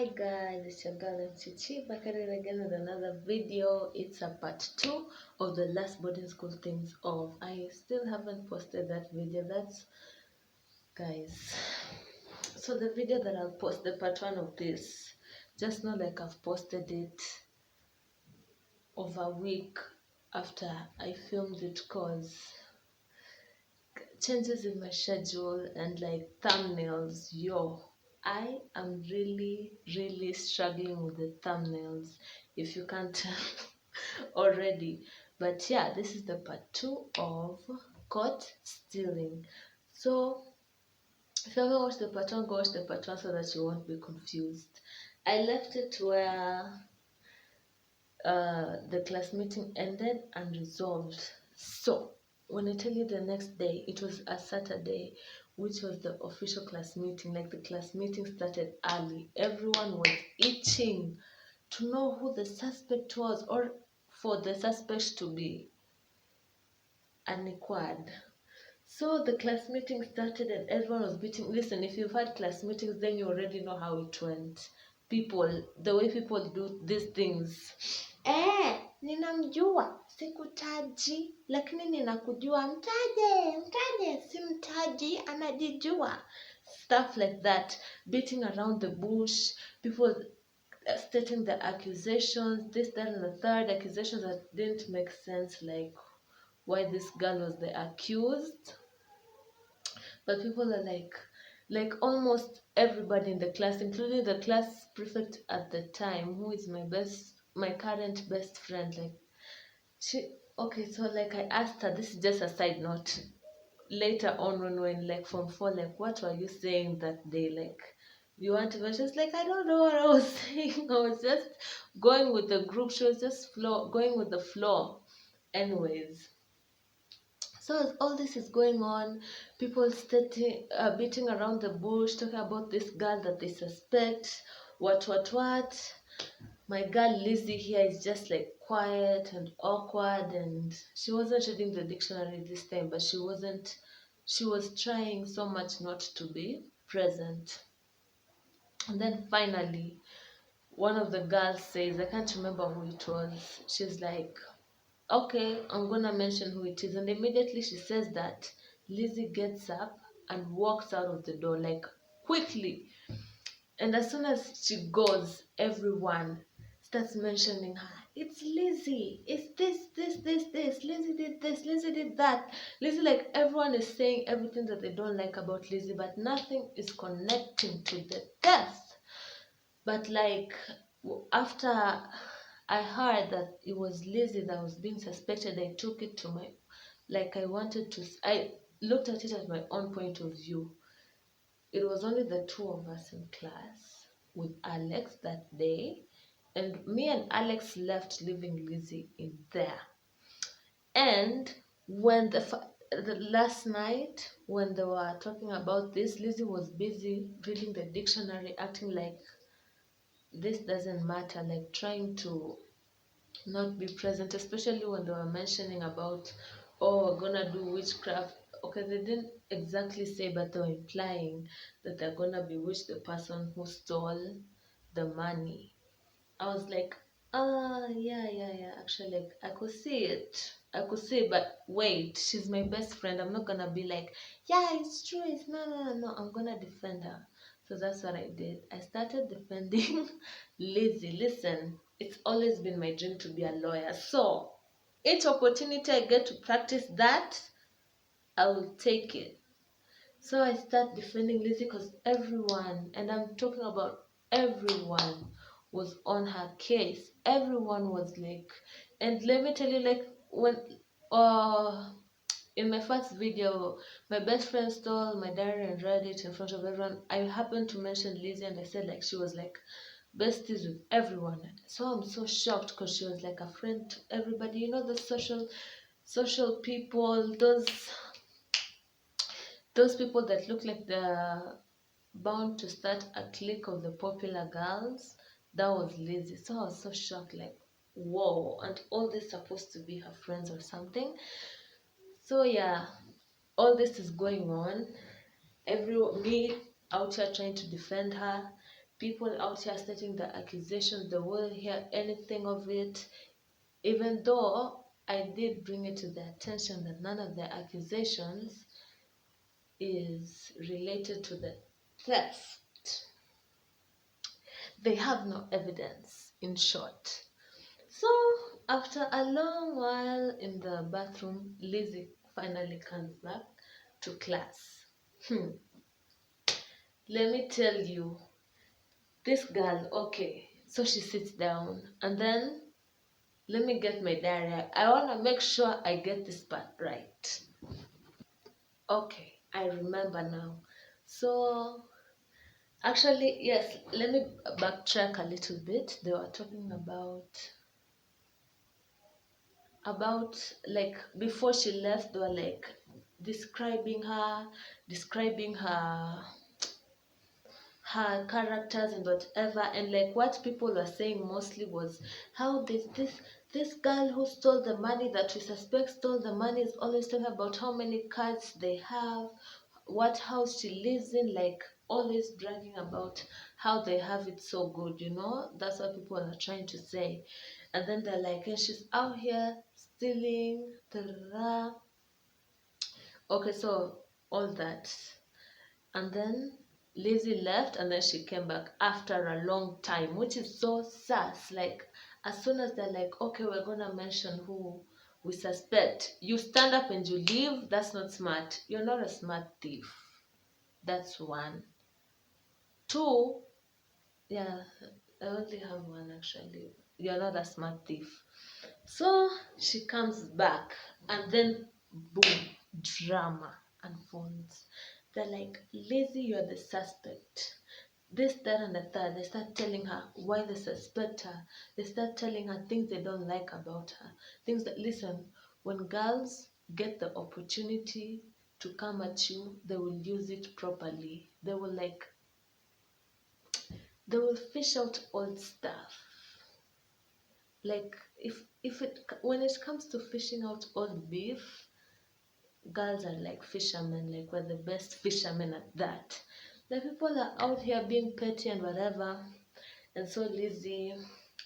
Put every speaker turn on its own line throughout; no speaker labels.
Hi guys, it's your girl Chichi back at it again with another video. It's a part 2 of the last boarding school things off. I still haven't posted that video. That's guys. So the video that I'll post, the part 1 of this, just know like I've posted it over a week after I filmed it cause changes in my schedule and like thumbnails, I am really struggling with the thumbnails, if you can't tell already. But yeah, this is the part 2 of caught stealing. So if you haven't watched the part 1, go watch the part 1 so that you won't be confused. I left it where the class meeting ended unresolved. So when I tell you the next day, it was a Saturday, which was the official class meeting. Like the class meeting started early. Everyone was itching to know who the suspect was, or for the suspect to be unequad. So the class meeting started and everyone was beating. Listen, if you've had class meetings, then you already know how it went. People, the way people do these things. Ninamjua, sikutaji, lakini ninakujua, mtaje, simtaji, anajijua. Stuff like that, beating around the bush, people stating the accusations, this, that, and the third, accusations that didn't make sense, like why this girl was the accused. But people are like almost everybody in the class, including the class prefect at the time, who is my current best friend. Like okay, so like I asked her, this is just a side note. Later on, when we were in like Form 4, like, what were you saying that day? Like, you want to? She was like, I don't know what I was saying. I was just going with the group. She was just going with the flow. Anyways, so as all this is going on, people beating around the bush, talking about this girl that they suspect, what. My girl Lizzie here is just like quiet and awkward, and she wasn't reading the dictionary this time, but she was trying so much not to be present. And then finally, one of the girls says, I can't remember who it was, she's like, okay, I'm gonna mention who it is. And immediately she says that, Lizzie gets up and walks out of the door, like quickly. And as soon as she goes, everyone starts mentioning her. It's Lizzie. It's this. Lizzie did this. Lizzie did that. Lizzie, like everyone is saying everything that they don't like about Lizzie, but nothing is connecting to the death. But like after I heard that it was Lizzie that was being suspected, I took it to I looked at it at my own point of view. It was only the two of us in class with Alex that day, and me and Alex left leaving Lizzie in there. And when the last night when they were talking about this, Lizzie was busy reading the dictionary, acting like this doesn't matter, like trying to not be present, especially when they were mentioning about, oh, we're gonna do witchcraft. Okay, they didn't exactly say, but they were implying that they're gonna bewitch the person who stole the money. I was like, yeah. Actually, like, I could see it. But wait, she's my best friend. I'm not gonna be like, yeah, it's true. It's no. I'm gonna defend her. So that's what I did. I started defending Lizzie. Listen, it's always been my dream to be a lawyer. So each opportunity I get to practice that, I will take it. So I start defending Lizzie because everyone, and I'm talking about everyone, was on her case. Everyone was like, and let me tell you, like when in my first video, my best friend stole my diary and read it in front of everyone. I happened to mention Lizzie and I said like she was like besties with everyone. So I'm so shocked because she was like a friend to everybody. You know, the social people, those people that look like they're bound to start a clique of the popular girls. That was Lizzie. So I was so shocked, like, whoa, and all this supposed to be her friends or something. So yeah, all this is going on. Me out here trying to defend her, people out here stating the accusations, they won't hear anything of it, even though I did bring it to their attention that none of the accusations is related to the theft. They have no evidence, in short. So, after a long while in the bathroom, Lizzie finally comes back to class. Let me tell you, this girl, okay, so she sits down and then let me get my diary. I want to make sure I get this part right. Okay, I remember now. So, actually, yes, let me backtrack a little bit. They were talking about like before she left, they were like describing her characters and whatever, and like what people were saying mostly was how this girl who stole the money, that we suspect stole the money, is always talking about how many cars they have, what house she lives in, like always bragging about how they have it so good, that's what people are trying to say. And then they're like, and she's out here stealing, ta-da-da. Okay, so all that. And then Lizzie left and then she came back after a long time, which is so sus. Like, as soon as they're like, okay, we're gonna mention who we suspect, you stand up and you leave. That's not smart. You're not a smart thief. That's one. Two, yeah, I only have one actually. You're not a smart thief. So she comes back and then boom, drama unfolds. They're like, Lizzie, you're the suspect. This, that, and the third. They start telling her why they suspect her. They start telling her things they don't like about her. Things that, listen, when girls get the opportunity to come at you, they will use it properly. They will fish out old stuff. Like if it when it comes to fishing out old beef, girls are like fishermen, like we're the best fishermen at that. Like people are out here being petty and whatever. And so Lizzie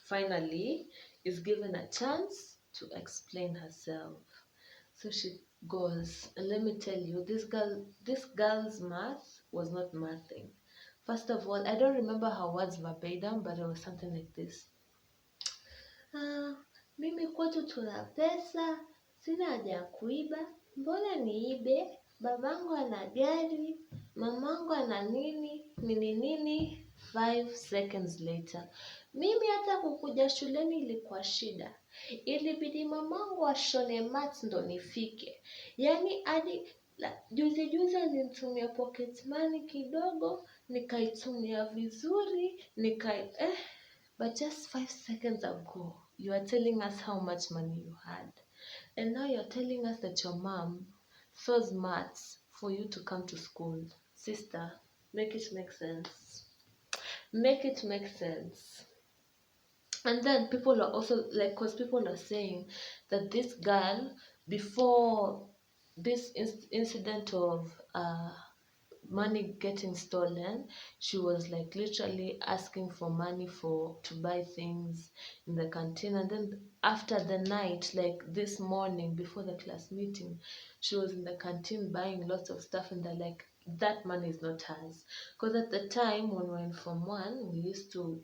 finally is given a chance to explain herself. So she goes, and let me tell you, this girl's math was not mathing. First of all, I don't remember her words verbatim, but it was something like this. Ah, mimi kwetu tuna pesa, sina haja ya kuiba. Mbona niibe? Babangu ana gari, mamangu ana nini. 5 seconds later, mimi hata kukuja shuleni ilikuwa shida. Ilibidi mamangu ashone mats ndo nifike. Yaani hadi juzi alinitumia pocket money kidogo, nikaitumia vizuri, But just 5 seconds ago, you are telling us how much money you had. And now you're telling us that your mom throws mats for you to come to school. Sister, make it make sense. Make it make sense. And then people are also like, because people are saying that this girl, before this incident of money getting stolen, she was like literally asking for money to buy things in the canteen. And then after the night, like this morning before the class meeting, she was in the canteen buying lots of stuff, and they're like, that money is not hers. Because at the time when we were in Form 1, we used to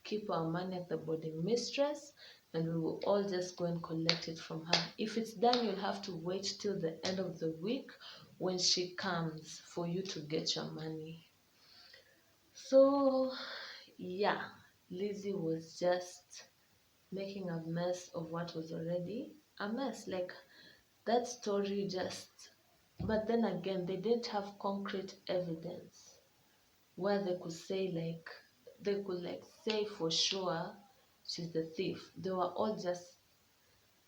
keep our money at the boarding mistress, and we will all just go and collect it from her. If it's done, you'll have to wait till the end of the week when she comes for you to get your money. So yeah, Lizzie was just making a mess of what was already a mess. Like that story just, but then again, they didn't have concrete evidence where they could say for sure she's the thief. They were all just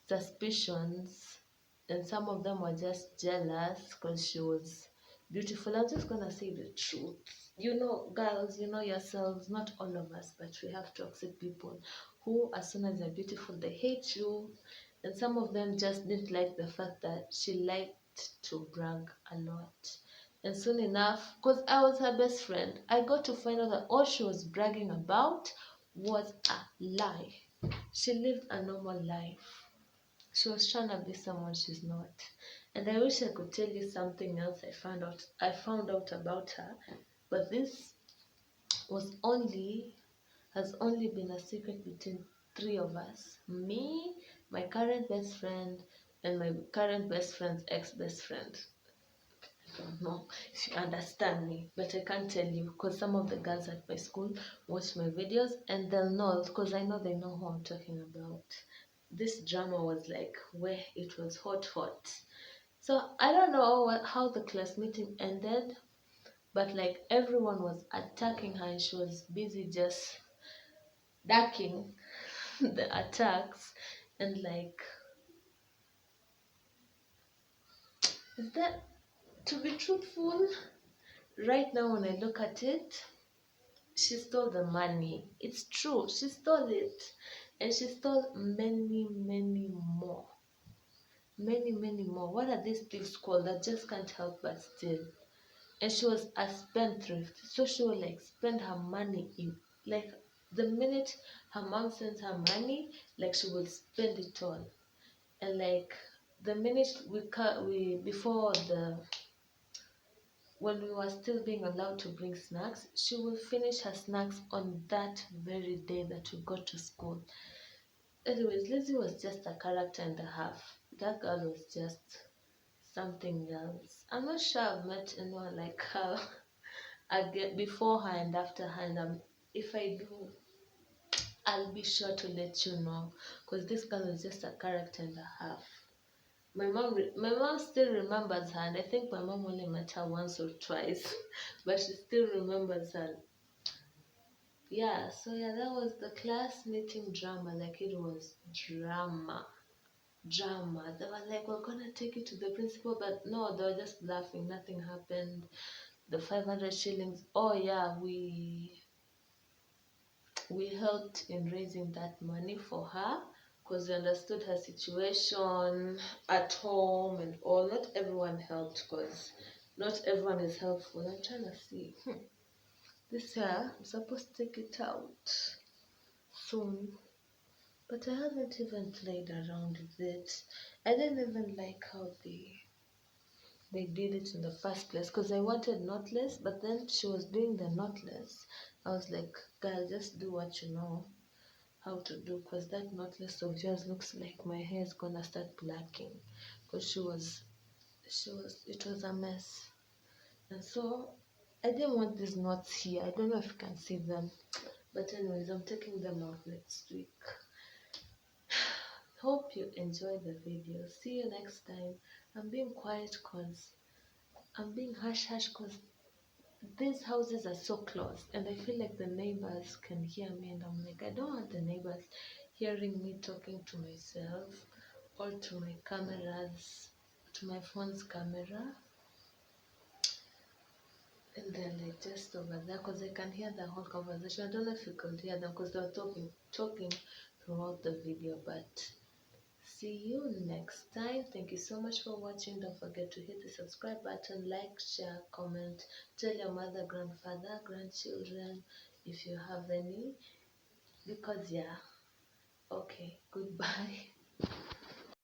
suspicions, and some of them were just jealous because she was beautiful. I'm just gonna say the truth. Girls, yourselves, not all of us, but we have to accept people who, as soon as they're beautiful, they hate you. And some of them just didn't like the fact that she liked to brag a lot. And soon enough, because I was her best friend, I got to find out that all she was bragging about was a lie. She lived a normal life. She was trying to be someone she's not. And I wish I could tell you something else I found out about her, but this was only has only been a secret between three of us. Me, my current best friend, and my current best friend's ex-best friend. I don't know if you understand me, but I can't tell you because some of the girls at my school watch my videos and they'll know because I know they know who I'm talking about. This drama was like where it was hot, hot. So I don't know how the class meeting ended, but like everyone was attacking her and she was busy just ducking the attacks. And like, is that, to be truthful, right now when I look at it, she stole the money. It's true, she stole it. And she stole many, many more. Many, many more. What are these thieves called that just can't help but steal? And she was a spendthrift. So she would like spend her money in, like, the minute her mom sends her money, like she will spend it all. And like the minute we before the when we were still being allowed to bring snacks, she will finish her snacks on that very day that we got to school. Anyways, Lizzie was just a character and a half. That girl was just something else. I'm not sure I've met anyone like her again before her and after her. And if I do, I'll be sure to let you know because this girl was just a character and a half. My mom still remembers her, and I think my mom only met her once or twice, but she still remembers her. Yeah, so yeah, that was the class meeting drama. Like it was drama. They were like, we're gonna take it to the principal, but no, they were just laughing. Nothing happened. The 500 shillings. Oh yeah, we helped in raising that money for her because we understood her situation at home and all. Not everyone helped because not everyone is helpful. I'm trying to see. This year, I'm supposed to take it out soon, but I haven't even played around with it. I didn't even like how they did it in the first place because I wanted knotless, but then she was doing the knotless. I was like, girl, just do what you know how to do because that knotless of yours looks like my hair is gonna start blacking because it was a mess. And so I didn't want these knots here. I don't know if you can see them, but anyways, I'm taking them out next week. Hope you enjoyed the video. See you next time. I'm being quiet because I'm being hush hush because these houses are so close and I feel like the neighbors can hear me and I'm like, I don't want the neighbors hearing me talking to myself or to my cameras, to my phone's camera. And they're like just over there because I can hear the whole conversation. I don't know if you could hear them because they were talking throughout the video, but see you next time. Thank you so much for watching. Don't forget to hit the subscribe button, like, share, comment, tell your mother, grandfather, grandchildren if you have any. Because yeah, okay, goodbye.